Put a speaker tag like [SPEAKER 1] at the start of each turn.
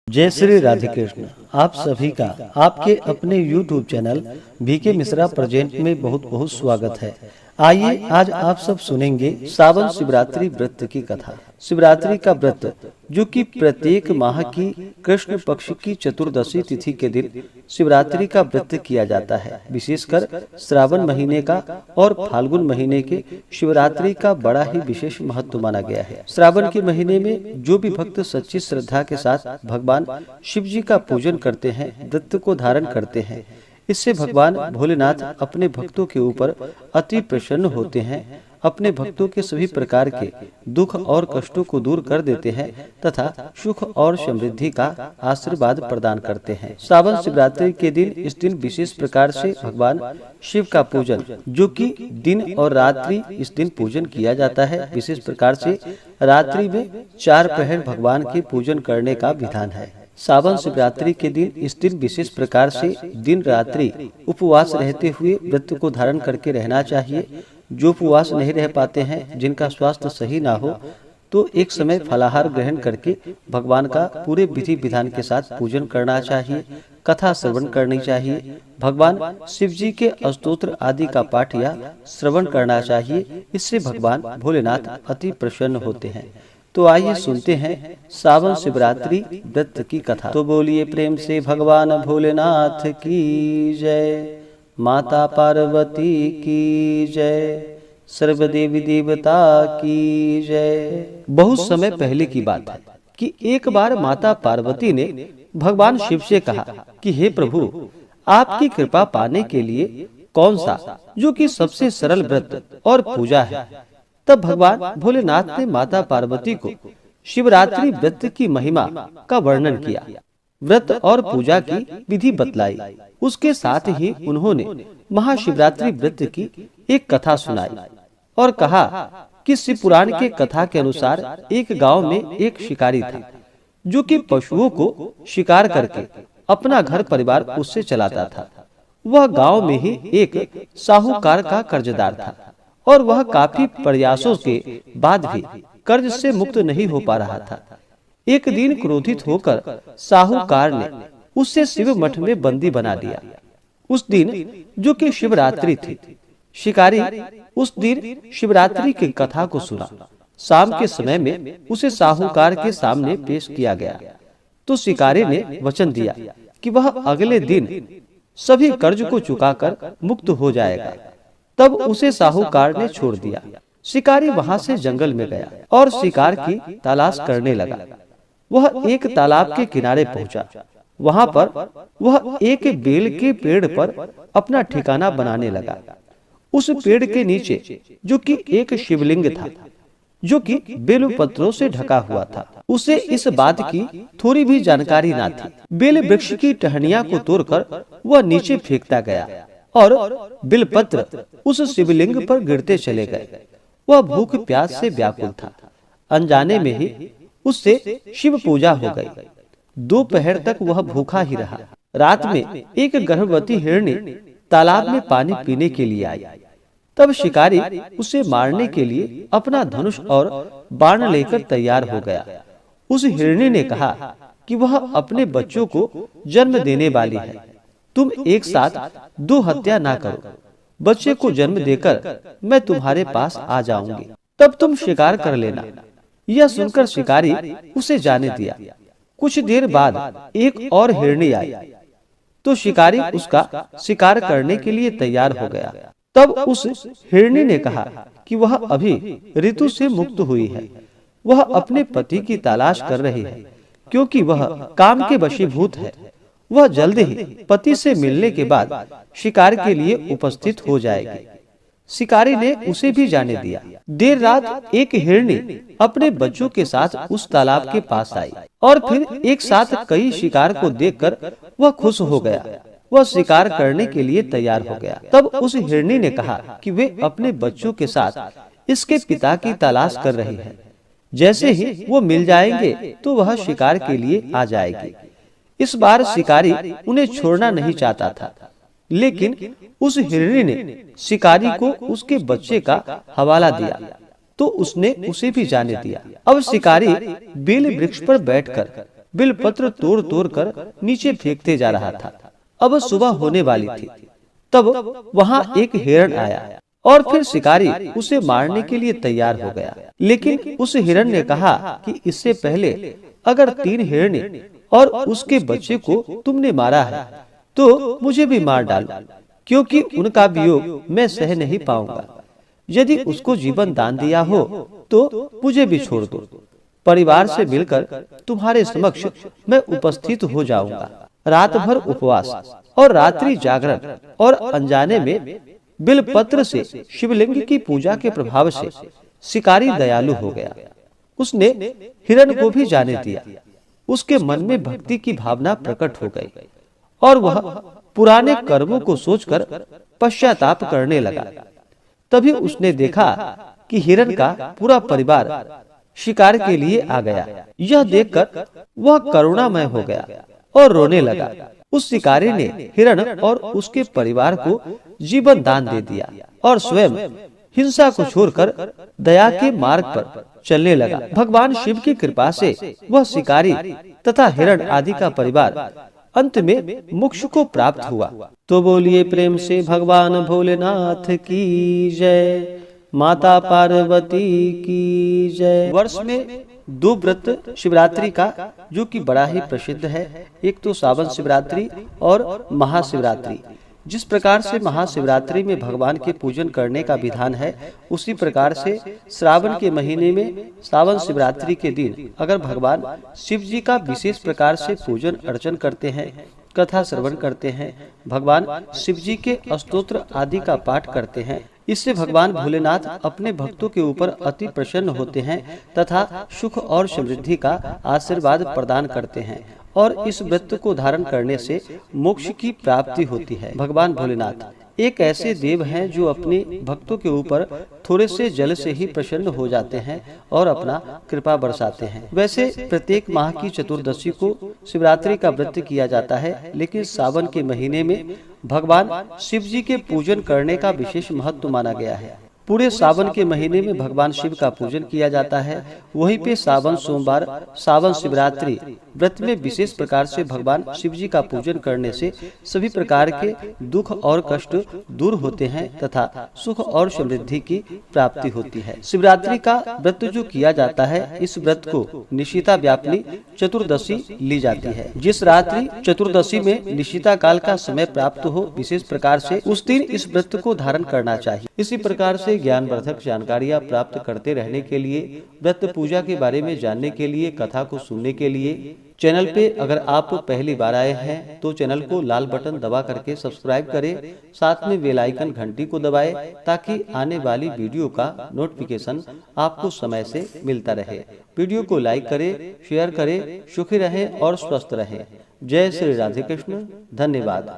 [SPEAKER 1] जय श्री राधे कृष्ण। आप सभी का आपके अपने YouTube channel VK Mishra present में बहुत बहुत स्वागत है। आइए आज आप सब सुनेंगे सावन शिवरात्रि व्रत की कथा। शिवरात्रि का व्रत जो कि प्रत्येक माह की कृष्ण पक्ष की चतुर्दशी तिथि के दिन शिवरात्रि का व्रत किया जाता है। विशेषकर श्रावण महीने का और फाल्गुन महीने के शिवरात्रि का बड़ा ही विशेष महत्व माना गया है। श्रावण के महीने में जो भी भक्त सच्ची श्रद्धा के साथ भगवान शिव जी का पूजन करते हैं, व्रत को धारण करते हैं, इससे भगवान भोलेनाथ अपने भक्तों के ऊपर अति प्रसन्न होते हैं, अपने भक्तों के सभी प्रकार के दुख और कष्टों को दूर कर देते हैं तथा सुख और समृद्धि का आशीर्वाद प्रदान करते हैं। श्रावण शिवरात्रि के दिन इस दिन विशेष प्रकार से भगवान शिव का पूजन जो कि दिन और रात्रि इस दिन पूजन किया जाता है। विशेष प्रकार से रात्रि में 4 पहर भगवान के पूजन करने का विधान है। सावन शिवरात्रि के दिन इस दिन विशेष प्रकार से दिन रात्रि उपवास रहते हुए व्रत को धारण करके रहना चाहिए। जो उपवास नहीं रह पाते हैं, जिनका स्वास्थ्य सही ना हो, तो एक समय फलाहार ग्रहण करके भगवान का पूरे विधि विधान के साथ पूजन करना चाहिए, कथा श्रवण करनी चाहिए, भगवान शिव जी के स्तोत्र आदि का पाठ या श्रवण करना चाहिए। इससे भगवान भोलेनाथ अति प्रसन्न होते हैं। तो आइए सुनते हैं सावन शिवरात्रि व्रत की कथा। तो बोलिए प्रेम से भगवान भोलेनाथ की जय, माता पार्वती की जय, सर्व देवी देवता की जय। बहुत समय पहले की बात है कि एक बार माता पार्वती ने भगवान शिव से कहा कि हे प्रभु, आपकी कृपा पाने के लिए कौन सा जो कि सबसे सरल व्रत और पूजा है। तब भगवान भोलेनाथ ने माता पार्वती को शिवरात्रि व्रत की महिमा का वर्णन किया, व्रत और पूजा की विधि बतलाई। उसके साथ ही उन्होंने महाशिवरात्रि व्रत की एक कथा सुनाई और कहा कि शिव पुराण के कथा के अनुसार एक गांव में एक शिकारी था जो कि पशुओं को शिकार करके अपना घर परिवार उससे चलाता था। वह गांव में ही एक साहूकार का कर्जदार था और वह काफी प्रयासों के बाद भी कर्ज से मुक्त नहीं हो पा रहा था। एक दिन क्रोधित होकर साहूकार ने उससे शिव मठ में बंदी बना दिया। उस दिन जो कि शिवरात्रि थी, शिकारी उस दिन शिवरात्रि की कथा को सुना। शाम के समय में उसे साहूकार के सामने पेश किया गया तो शिकारी ने वचन दिया कि वह अगले दिन सभी कर्ज को चुकाकर मुक्त हो जाएगा। तब उसे साहूकार ने छोड़ दिया। शिकारी वहां से जंगल में गया और शिकार की तलाश करने लगा। वह एक तालाब के किनारे पहुंचा। वहां पर वह एक बेल के पेड़ पर अपना ठिकाना बनाने लगा। उस पेड़ के नीचे जो कि एक शिवलिंग था जो कि बेल पत्रों से ढका हुआ था। उसे इस बात की थोड़ी भी जानकारी न थी। बेल वृक्ष की टहनियां को तोड़कर वह नीचे फेंकता गया और बिलपत्र उस शिवलिंग पर गिरते चले गए। वह भूख प्यास से व्याकुल था। अनजाने में ही उससे शिव पूजा हो गई। 2 पहर तक वह भूखा ही रहा। रात में एक गर्भवती हिरनी तालाब में पानी पीने के लिए आई। तब शिकारी उसे मारने के लिए अपना धनुष और बाण लेकर तैयार हो गया। उस हिरनी ने कहा कि वह अपने बच्चों को जन्म देने वाली है। तुम एक साथ 2 हत्या ना करो। बच्चे को जन्म देकर मैं तुम्हारे पास आ जाऊंगी, तब तुम शिकार कर लेना। यह सुनकर शिकारी उसे जाने दिया। कुछ देर बाद एक और हिरनी आई तो शिकारी उसका शिकार करने के लिए तैयार हो गया। तब उस हिरनी ने कहा कि वह अभी ऋतु से मुक्त हुई है। वह अपने पति की तलाश कर रही है क्योंकि वह काम के वशीभूत है। वह जल्द ही पति से मिलने के बाद शिकार के लिए उपस्थित हो जाएगी। शिकारी ने उसे भी जाने दिया। देर रात एक हिरनी अपने बच्चों के साथ उस तालाब के पास आई और फिर एक साथ कई शिकार को देखकर वह खुश हो गया। वह शिकार करने के लिए तैयार हो गया। तब उस हिरनी ने कहा कि वे अपने बच्चों के साथ इसके पिता की तलाश कर रही है। जैसे ही वो मिल जाएंगे तो वह शिकार के लिए आ जाएगी। इस बार शिकारी उन्हें छोड़ना नहीं चाहता था, लेकिन उस हिरनी ने शिकारी को उसके बच्चे का हवाला दिया तो उसने उसे भी जाने दिया। अब शिकारी बेल वृक्ष पर बैठकर बिलपत्र तोड़ तोड़ कर नीचे फेंकते जा रहा था। अब सुबह होने वाली थी। तब वहां एक हिरण आया और फिर शिकारी उसे मारने के लिए तैयार हो गया। लेकिन उस हिरण ने कहा कि इससे पहले अगर 3 हिरणे और उसके बच्चे को तुमने मारा है तो मुझे भी मार डालो, क्योंकि उनका वियोग मैं सह नहीं पाऊंगा। यदि उसको जीवन दान दिया हो तो मुझे भी छोड़ दो। परिवार से मिलकर तुम्हारे समक्ष मैं उपस्थित हो जाऊंगा। रात भर उपवास और रात्रि जागरण और अनजाने में बिलपत्र से शिवलिंग की पूजा के प्रभाव से शिकारी दयालु हो गया। उसने हिरण को भी जाने दिया। उसके मन में भक्ति की भावना प्रकट हो गई और वह पुराने कर्मों को सोचकर पश्चाताप करने लगा। तभी उसने देखा कि हिरण का पूरा परिवार शिकार के लिए आ गया। यह देखकर वह करुणामय हो गया और रोने लगा। उस शिकारी ने हिरण और उसके परिवार को जीवन दान दे दिया और स्वयं हिंसा को छोड़कर दया के मार्ग पर चलने लगा। भगवान शिव की कृपा से वह शिकारी तथा हिरण आदि का परिवार अंत में मोक्ष को प्राप्त हुआ। तो बोलिए प्रेम से भगवान भोलेनाथ की जय, माता पार्वती की जय। वर्ष में 2 व्रत शिवरात्रि का जो कि बड़ा ही प्रसिद्ध है, एक तो सावन शिवरात्रि और महाशिवरात्रि। जिस प्रकार से महाशिवरात्रि में भगवान के पूजन करने का विधान है, उसी प्रकार से श्रावण के महीने में सावन शिवरात्रि के दिन अगर भगवान शिव जी का विशेष प्रकार से पूजन अर्चन करते हैं, कथा श्रवण करते हैं, भगवान शिव जी के स्तोत्र आदि का पाठ करते हैं, इससे भगवान भोलेनाथ अपने भक्तों के ऊपर अति प्रसन्न होते हैं तथा सुख और समृद्धि का आशीर्वाद प्रदान करते हैं और इस व्रत को धारण करने से मोक्ष की प्राप्ति होती है। भगवान भोलेनाथ एक ऐसे देव हैं जो अपने भक्तों के ऊपर थोड़े से जल से ही प्रसन्न हो जाते हैं और अपना कृपा बरसाते हैं। वैसे प्रत्येक माह की चतुर्दशी को शिवरात्रि का व्रत किया जाता है, लेकिन सावन के महीने में भगवान शिव जी के पूजन करने का विशेष महत्व माना गया है। पूरे सावन के महीने में भगवान शिव का पूजन किया जाता है। वहीं पे सावन सोमवार सावन शिवरात्रि व्रत में विशेष प्रकार से भगवान शिव जी का पूजन करने से सभी प्रकार के दुख और कष्ट दूर होते हैं तथा सुख और समृद्धि की प्राप्ति होती है। शिवरात्रि का व्रत जो किया जाता है, इस व्रत को निशिता व्यापनी चतुर्दशी ली जाती है। जिस रात्रि चतुर्दशी में निशिता काल का समय प्राप्त हो, विशेष प्रकार से उस दिन इस व्रत को धारण करना चाहिए। इसी प्रकार से ज्ञानवर्धक जानकारियाँ प्राप्त करते रहने के लिए, व्रत पूजा के बारे में जानने के लिए, कथा को सुनने के लिए चैनल पे अगर आप पहली बार आए हैं तो चैनल को लाल बटन दबा करके सब्सक्राइब करें, साथ में बेल आइकन घंटी को दबाएं ताकि आने वाली वीडियो का नोटिफिकेशन आपको समय से मिलता रहे। वीडियो को लाइक करें, शेयर करें, सुखी रहें और स्वस्थ रहें। जय श्री राधे कृष्ण। धन्यवाद।